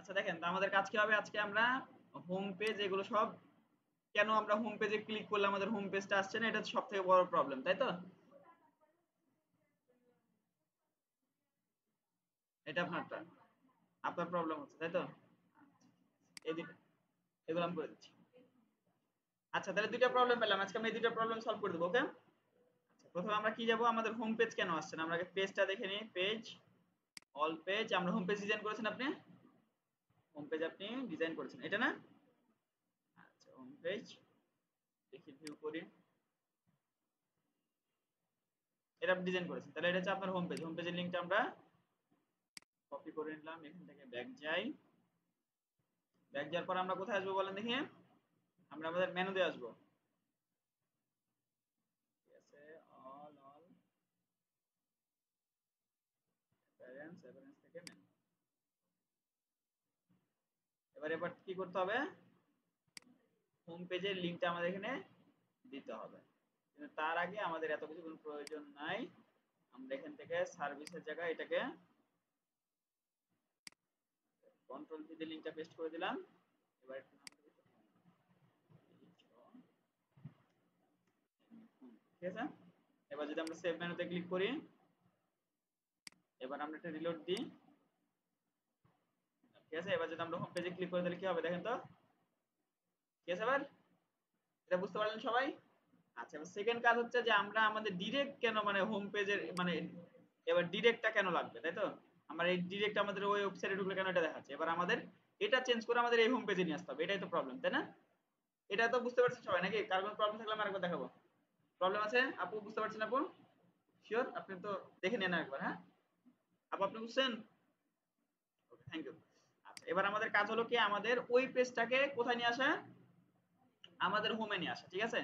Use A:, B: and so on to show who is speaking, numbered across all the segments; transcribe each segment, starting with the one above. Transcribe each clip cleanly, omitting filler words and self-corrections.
A: আচ্ছা দেখেন, তো আমাদের কাজ কি হবে আজকে? আমরা হোম পেজ এগুলো সব, কেন আমরা হোম পেজে ক্লিক করলে আমাদের হোম পেজটা আসছে না, এটা সব থেকে বড় প্রবলেম, তাই তো? এটা আপনারটা, আপনার প্রবলেম হচ্ছে, তাই তো? এই দুটো, এগুলো আমি করে দিচ্ছি। আচ্ছা তাহলে দুইটা প্রবলেম পেলাম আজকে, আমি এই দুইটা প্রবলেম সলভ করে দেবো, ওকে? আচ্ছা প্রথমে আমরা কি যাব, আমাদের হোম পেজ কেন আসছে না, আমরা আগে পেজটা দেখে নিই। পেজ, অল পেজ, আমরা হোম পেজ ডিজাইন করেছেন আপনি, হোম পেজ আপনি ডিজাইন করেছেন, এটা না? আচ্ছা হোম পেজ, দেখি ভিউ করি, এটা আপনি ডিজাইন করেছেন, তাহলে এটা হচ্ছে আপনার হোম পেজ। হোম পেজের লিংকটা আমরা কপি করে নিলাম, এখান থেকে ব্যাক যাই। ব্যাক যাওয়ার পর আমরা কোথায় আসবো বলেন দেখি? আমরা আমাদের মেনুতে আসবো, ঠিক আছে? অল অল অ্যাপিয়ারেন্স, অ্যাপিয়ারেন্স থেকে মেনু। এবার কি করতে হবে, হোম পেজের লিংকটা আমাদের এখানে দিতে হবে, কিন্তু তার আগে আমাদের এত কিছু কোনো প্রয়োজন নাই। আমরা এখান থেকে সার্ভিসের জায়গায় এটাকে কন্ট্রোল ভি দিয়ে লিংকটা পেস্ট করে দিলাম। এবার একটু নাম দেব, ঠিক আছে? এবার যদি আমরা সেভ মেনুতে ক্লিক করি, এবার আমরা একটা রিলোড দিই, ঠিক আছে? এবার যদি আমরা হোম পেজে ক্লিক করি তাহলে কি হবে দেখেন তো, ঠিক আছে? এবার এটা বুঝতে পারলেন সবাই? আচ্ছা এবার সেকেন্ড কাজ হচ্ছে যে আমরা আমাদের ডিরেক্ট কেন মানে হোম পেজের মানে, এবার ডিরেক্টটা কেন লাগবে, তাই তো? আমরা এই ডিরেক্ট আমাদের ওই ওয়েবসাইটে ঢুকলে কেন এটা দেখাচ্ছে, এবার আমাদের এটা চেঞ্জ করে আমাদের এই হোম পেজে নিয়ে আসতে হবে, এটাই তো প্রবলেম, তাই না? এটা তো বুঝতে পারছেন সবাই নাকি? কার কোনো প্রবলেম থাকলে আমি আরেকবার দেখাবো। প্রবলেম আছে আপু? বুঝতে পারছেন আপু? শিওর? আপনি তো দেখে নেন একবার, হ্যাঁ? আপু আপনি বুঝছেন? ওকে, থ্যাংক ইউ। আচ্ছা এবার আমাদের কাজ হলো কি, আমাদের ওই পেজটাকে কোথায় নিয়ে আসা, আমাদের হোমে নিয়ে আসা, ঠিক আছে?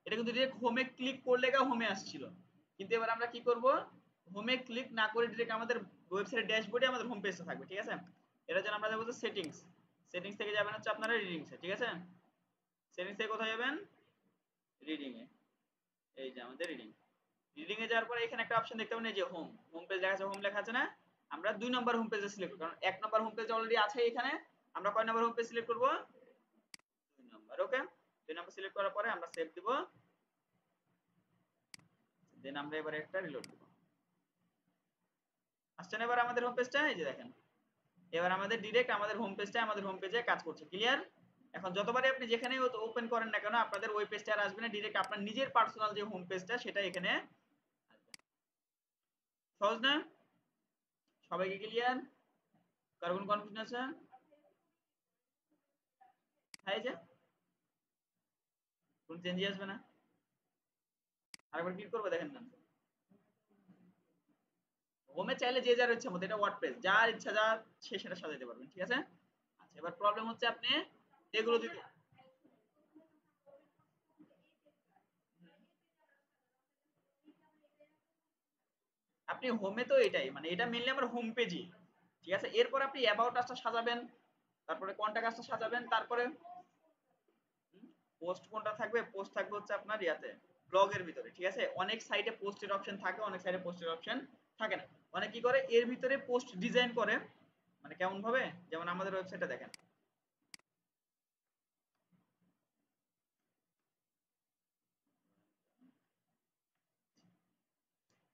A: এটা কিন্তু ডিরেক্ট হোমে ক্লিক করলে হোমে আসছিল, কিন্তু এবার আমরা কি করব, হোমে ক্লিক না করে ডিরেক্ট আমাদের ওয়েবসাইটের ড্যাশবোর্ডে আমাদের হোম পেজটা থাকবে, ঠিক আছে? এটার জন্য আমরা যাবো সেটিংস, সেটিংস থেকে যাবেন হচ্ছে আপনারা রিডিংসে, ঠিক আছে? সেটিংস থেকে কোথায় যাবেন? রিডিং এ, এই যে আমাদের রিডিং, রিডিং এ যাওয়ার পরে এখানে একটা অপশন দেখতে পাবেন, এই যে হোম, হোম পেজ লেখা আছে, হোম লেখা আছে না? আমরা 2 নম্বর হোম পেজে সিলেক্ট করব, কারণ 1 নম্বর হোম পেজ অলরেডি আছে এখানে। আমরা কয় নম্বর হোম পেজ সিলেক্ট করব? 2 নম্বর, ওকে? 2 নম্বর সিলেক্ট করার পরে আমরা সেভ দিব, দেন আমরা এবারে একটা রিলোড দিব। আসছে না এবার আমাদের হোম পেজটা? এই যে দেখেন, এবার আমাদের ডিরেক্ট আমাদের হোম পেজটা আমাদের হোম পেজে কাজ করছে, ক্লিয়ার? এখন যতবারই আপনি যেখানেই ওপেন করেন না কেন আপনাদের ওই পেজটা আর আসবে না, ডিরেক্ট আপনার নিজের পার্সোনাল যে হোম পেজটা সেটা এখানে আসবে। সহজ না? সবাইকে ক্লিয়ার? কারো কোনো কনফিউশন আছে? হ্যাঁ, এই যে কোনো চেঞ্জই আসবে না। আরেকবার ক্লিক করবো দেখেন না, হোমে চাইলে যে যার ইচ্ছা মতো, এটা ওয়ার্ডপ্রেস, যার ইচ্ছা যা সে সেটা সাজাতে পারবেন, ঠিক আছে? আচ্ছা এবার প্রবলেম হচ্ছে আপনি এগুলো দিতে, আপনি হোমে তো এটাই মানে এটা মেনলি আমার হোম পেজই, ঠিক আছে? এরপর আপনি অ্যাবাউট আসটা সাজাবেন, তারপরে কন্টাক্ট আসটা সাজাবেন, তারপরে পোস্ট কোনটা থাকবে, পোস্ট থাকবে হচ্ছে আপনার ইয়াতে ব্লগের ভিতরে, ঠিক আছে? অনেক সাইটে পোস্টের অপশন থাকে, অনেক সাইটে পোস্টের অপশন থাকে না। অনেক কি করে এর ভিতরে পোস্ট ডিজাইন করে, মানে কেমন ভাবে, যেমন আমাদের ওয়েবসাইটে দেখেন,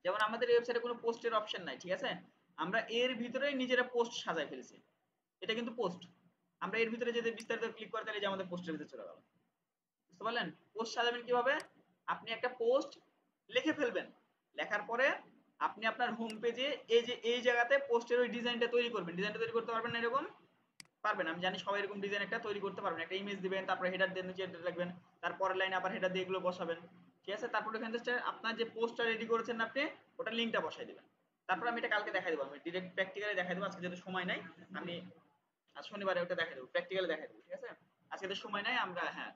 A: যেমন আমাদের ওয়েবসাইটে কোনো পোস্টের অপশন নাই, ঠিক আছে? আমরা এর ভিতরেই নিজেরা পোস্ট সাজাই ফেলেছি, এটা কিন্তু পোস্ট। আমরা এর ভিতরে যদি বিস্তারিত ক্লিক করে তাহলে যে আমাদের পোস্টের ভিতরে চলে গেল, বুঝতে পারলেন? পোস্ট সাজাবেন কিভাবে, আপনি একটা পোস্ট লিখে ফেলবেন, লেখার পরে আপনি আপনার হোম পেজে এই যে এই জায়গাতে পোস্টের ওই ডিজাইনটা তৈরি করবেন। ডিজাইনটা তৈরি করতে পারবেন না এরকম? পারবেন, আমি জানি সবাই এরকম ডিজাইন একটা তৈরি করতে পারবেন। একটা ইমেজ দিবেন, তারপরে হেডার দিয়ে নিচে লিখবেন, তারপরের লাইনে আবার হেডার দিয়ে এগুলো বসাবেন, ঠিক আছে? তারপর এখান থেকে আপনার যে পোস্টটা রেডি করেছেন আপনি, ওটা লিঙ্কটা বসাই দিবেন। তারপর আমি এটা কালকে দেখাই দেবো, আমি ডিরেক্ট প্র্যাকটিক্যালি দেখাই দেবো, আজকে যেহেতু সময় নাই, আমি আজ শনিবারে ওটা দেখাই দেবো, প্র্যাকটিক্যালি দেখাই দেবো, ঠিক আছে? আজকে তো সময় নাই আমরা, হ্যাঁ।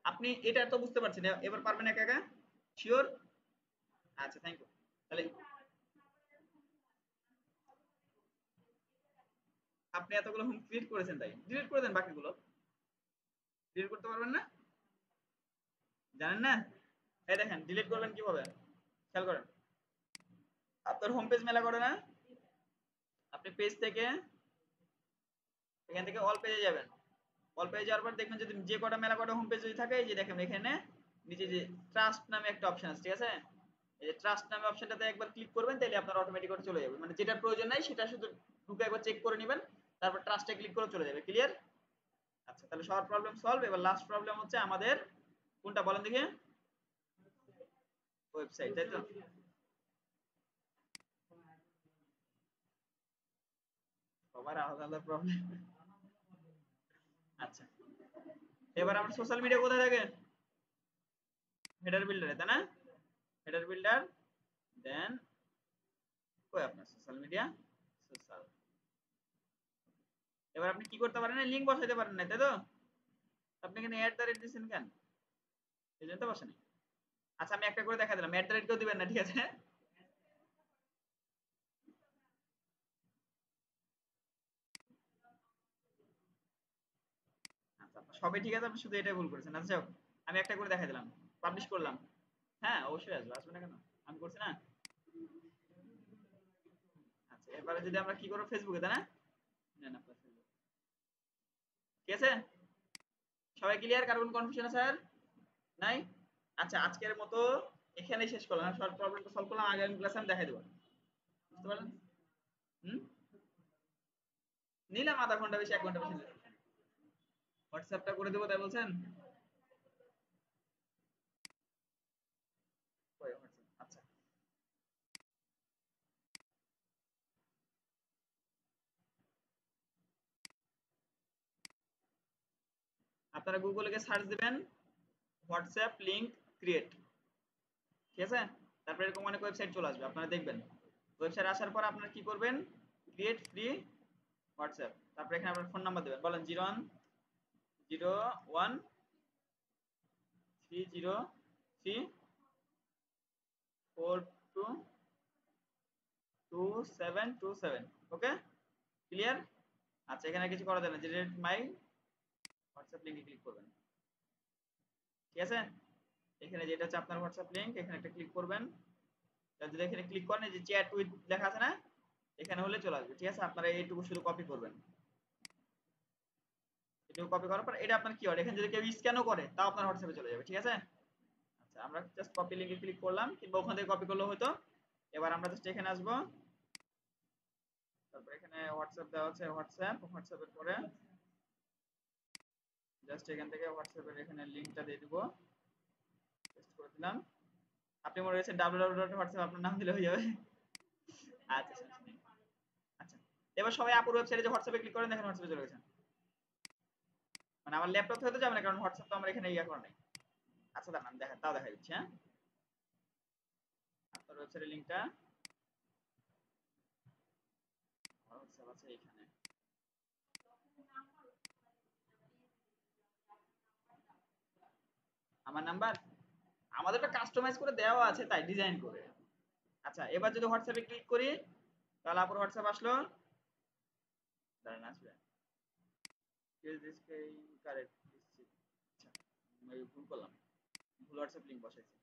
A: আপনি এটা তো বুঝতে পারছেন, এবার পারবেন একা একা? শিওর? আচ্ছা থ্যাংক ইউ। তাহলে আপনি এতগুলো হোম ক্রিয়েট করেছেন, তাই ডিলিট করে দেন বাকিগুলো। ডিলিট করতে পারবেন না? জানেন না? এই দেখেন ডিলিট করবেন কিভাবে, খেয়াল করেন। আপনার হোম পেজ মেলা করে না? আপনি পেজ থেকে এখান থেকে অল পেজে যাবেন। অল পেজে যাওয়ার পর দেখবেন যদি যে কটা মেলা কটা হোম পেজ যদি থাকে, এই যে দেখেন এখানে নিচে যে ট্রাস্ট নামে একটা অপশন আছে, ঠিক আছে? এই যে ট্রাস্ট নামে অপশনটাতে একবার ক্লিক করবেন, তাহলে আপনার অটোমেটিক করে চলে যাবে। মানে যেটা প্রয়োজন নাই সেটা শুধু ঢুকে একবার চেক করে নেবেন, তারপর ট্রাস্টে ক্লিক করে চলে যাবে। ক্লিয়ার? আচ্ছা, তাহলে সবার প্রবলেম সলভ। এবার লাস্ট প্রবলেম হচ্ছে আমাদের কোনটা বলেন দেখি? ওয়েবসাইট, তাই তো? সবার আলাদা আলাদা প্রবলেম। আচ্ছা, এবার আমরা সোশ্যাল মিডিয়া কোথায় থাকে? হেডার বিল্ডারে, তাই না? হেডার বিল্ডার, দেন কই আপনার সোশ্যাল মিডিয়া? সোশ্যাল। এবার আপনি কি করতে পারেন? লিংক বসাইতে পারেন না, তাই তো? আপনি এখানে অ্যাট দ্য রেট দিচ্ছেন কেন? এই জন্য তো বসেনি। আচ্ছা, আমি একটা করে দেখা দিলাম, অ্যাট দ্য রেট কেউ দিবেন না, ঠিক আছে? আচ্ছা, সবই ঠিক আছে, আপনি শুধু এটাই ভুল করেছেন। আচ্ছা, যাক, আমি একটা করে দেখা দিলাম, পাবলিশ করলাম। হ্যাঁ, অবশ্যই আসবে, আসবে না কেন? আমি করছি না? আচ্ছা, এবারে যদি আমরা কি করবো, ফেসবুকে, তাই না? নেন আপনার ফেসবুক। ঠিক আছে? সবাই ক্লিয়ার? কারো কোনো কনফিউশন আছে আর? নাই? আচ্ছা, আজকের মতো এখানেই শেষ করলাম। শর্ট প্রবলেমটা সলভ করলাম, আগামী ক্লাসে আমি দেখাই দেবো। বুঝতে পারলেন? হুম, নিলাম আধা ঘন্টা বেশি, 1 ঘন্টা বেশি নিলাম। হোয়াটসঅ্যাপটা করে দেবো তাই বলছেন? কই হোয়াটসঅ্যাপ? আচ্ছা, আপনারা গুগলে গিয়ে সার্চ দিবেন হোয়াটসঅ্যাপ লিংক ক্রিয়েট, ঠিক আছে? তারপরে এরকম অনেক ওয়েবসাইট চলে আসবে, আপনারা দেখবেন। ওয়েবসাইট আসার পর আপনারা কি করবেন? ক্রিয়েট ফ্রি হোয়াটসঅ্যাপ, তারপরে এখানে আপনার ফোন নাম্বার দেবেন, বলেন 01013034222727। ওকে? ক্লিয়ার? আচ্ছা, এখানে কিছু করা যায় না, জেনারেট মাই হোয়াটসঅ্যাপ লিংকে ক্লিক করবেন, ঠিক আছে? এখানে যেটা হচ্ছে আপনার হোয়াটসঅ্যাপ লিংক, এখানে একটা ক্লিক করবেন। যদি এখানে ক্লিক করেন, এই যে চ্যাট উইথ লেখা আছে না, এখানে হলে চলে আসবে, ঠিক আছে? আপনারা এইটুকু শুধু কপি করবেন। এটুকু কপি করার পর এটা আপনার কি হয়, এখানে যদি কেউ স্ক্যানও করে তাও আপনার হোয়াটসঅ্যাপে চলে যাবে, ঠিক আছে? আচ্ছা, আমরা জাস্ট কপি লিংকে ক্লিক করলাম, কিংবা ওখান থেকে কপি করলেও হতো। এবার আমরা জাস্ট এখানে আসবো, তারপর এখানে হোয়াটসঅ্যাপ দেওয়া আছে, হোয়াটসঅ্যাপের পরে জাস্ট এখান থেকে হোয়াটসঅ্যাপের এখানে লিংকটা দিয়ে দিব, পেস্ট করে দিলাম। আপনি মনে হচ্ছে www.whatsapp আপনার নাম দিলে হয়ে যাবে। আচ্ছা, সমস্যা নেই। আচ্ছা, এবার সবাই আপুর ওয়েবসাইটে যে হোয়াটসঅ্যাপে ক্লিক করেন, দেখেন হোয়াটসঅ্যাপে চলে গেছে। মানে আমার ল্যাপটপ হতে যাবে না, কারণ হোয়াটসঅ্যাপ তো আমার এখানে ইয়া করা নাই। আচ্ছা, দাঁড়ান আমি তাও দেখা দিচ্ছি। হ্যাঁ, আপনার ওয়েবসাইটের লিংকটা হোয়াটসঅ্যাপ আছে এখানে। আমার নাম্বার আমাদের একটা কাস্টমাইজ করে দেওয়া আছে, তাই ডিজাইন করে। আচ্ছা, এবার যদি হোয়াটসঅ্যাপে ক্লিক করি, তাহলে আপুর হোয়াটসঅ্যাপ আসলো। দাঁড়ান, আসবে। Is this correct? আচ্ছা, আমি ভুল করলাম, ভুল হোয়াটসঅ্যাপ লিংক বসাইছি।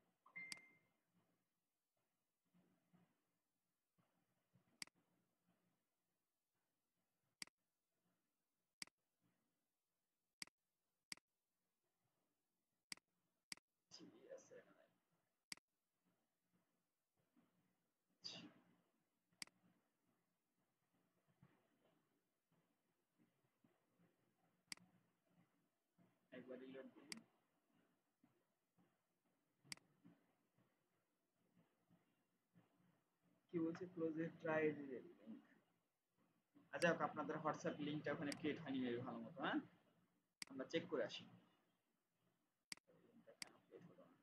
A: ঠিক আছে, একবার রিলোড দিই। কি বলছে? ক্লোজ এ ট্রাই লিংক। আচ্ছা, আপনাদের হোয়াটসঅ্যাপ লিংকটা ওখানে ক্রিয়েট হয়নি মেবি ভালো মতো। হ্যাঁ, আমরা চেক করে আসি লিংকটা কেন ক্রিয়েট হলো না।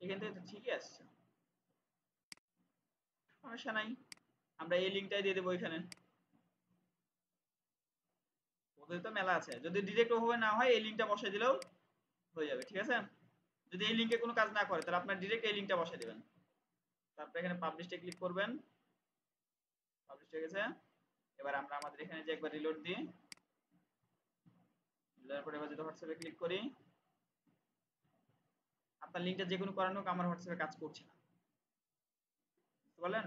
A: এখান থেকে তো ঠিকই আসছে, সমস্যা নাই। আমরা এই লিংকটাই দিয়ে দেবো এখানে। ওদের তো মেলা আছে, যদি ডিরেক্ট ওভাবে না হয় এই লিংকটা বসাই দিলেও হয়ে যাবে, ঠিক আছে? যদি এই লিংকে কোনো কাজ না করে, তাহলে আপনার ডিরেক্ট এই লিংকটা বসাই দিবেন। তারপরে এখানে পাবলিশে ক্লিক করবেন, পাবলিশ হয়ে গেছে। এবার আমরা আমাদের এখানে যে একবার রিলোড দিই, তারপরে এবার যদি হোয়াটসঅ্যাপে ক্লিক করি, আপনার লিংকটা যে কোনো কারণে হোক আমার হোয়াটসঅ্যাপে কাজ করছে না, বুঝতে পারলেন?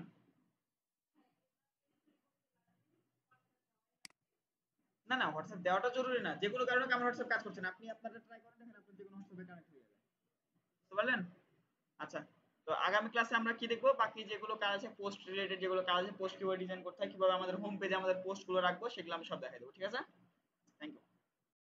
A: না না হোয়াটসঅ্যাপ দেওয়াটা জরুরি না, যে কোনো কারণে আমার হোয়াটসঅ্যাপ কাজ করছে না, আপনি আপনারটা ট্রাই করেন, দেখেন আপনার যে কোনো হোয়াটসঅ্যাপে কানেক্ট হয়ে যাবে। বুঝতে পারলেন? আচ্ছা, তো আগামী ক্লাসে আমরা কি দেখবো, বাকি যেগুলো কাজ আছে পোস্ট রিলেটেড, যেগুলো কাজ আছে পোস্ট কিভাবে ডিজাইন করতে হয়, কিভাবে আমাদের হোম পেজে আমাদের পোস্ট গুলো রাখবো, সেগুলো আমি সব দেখাই দেবো, ঠিক আছে?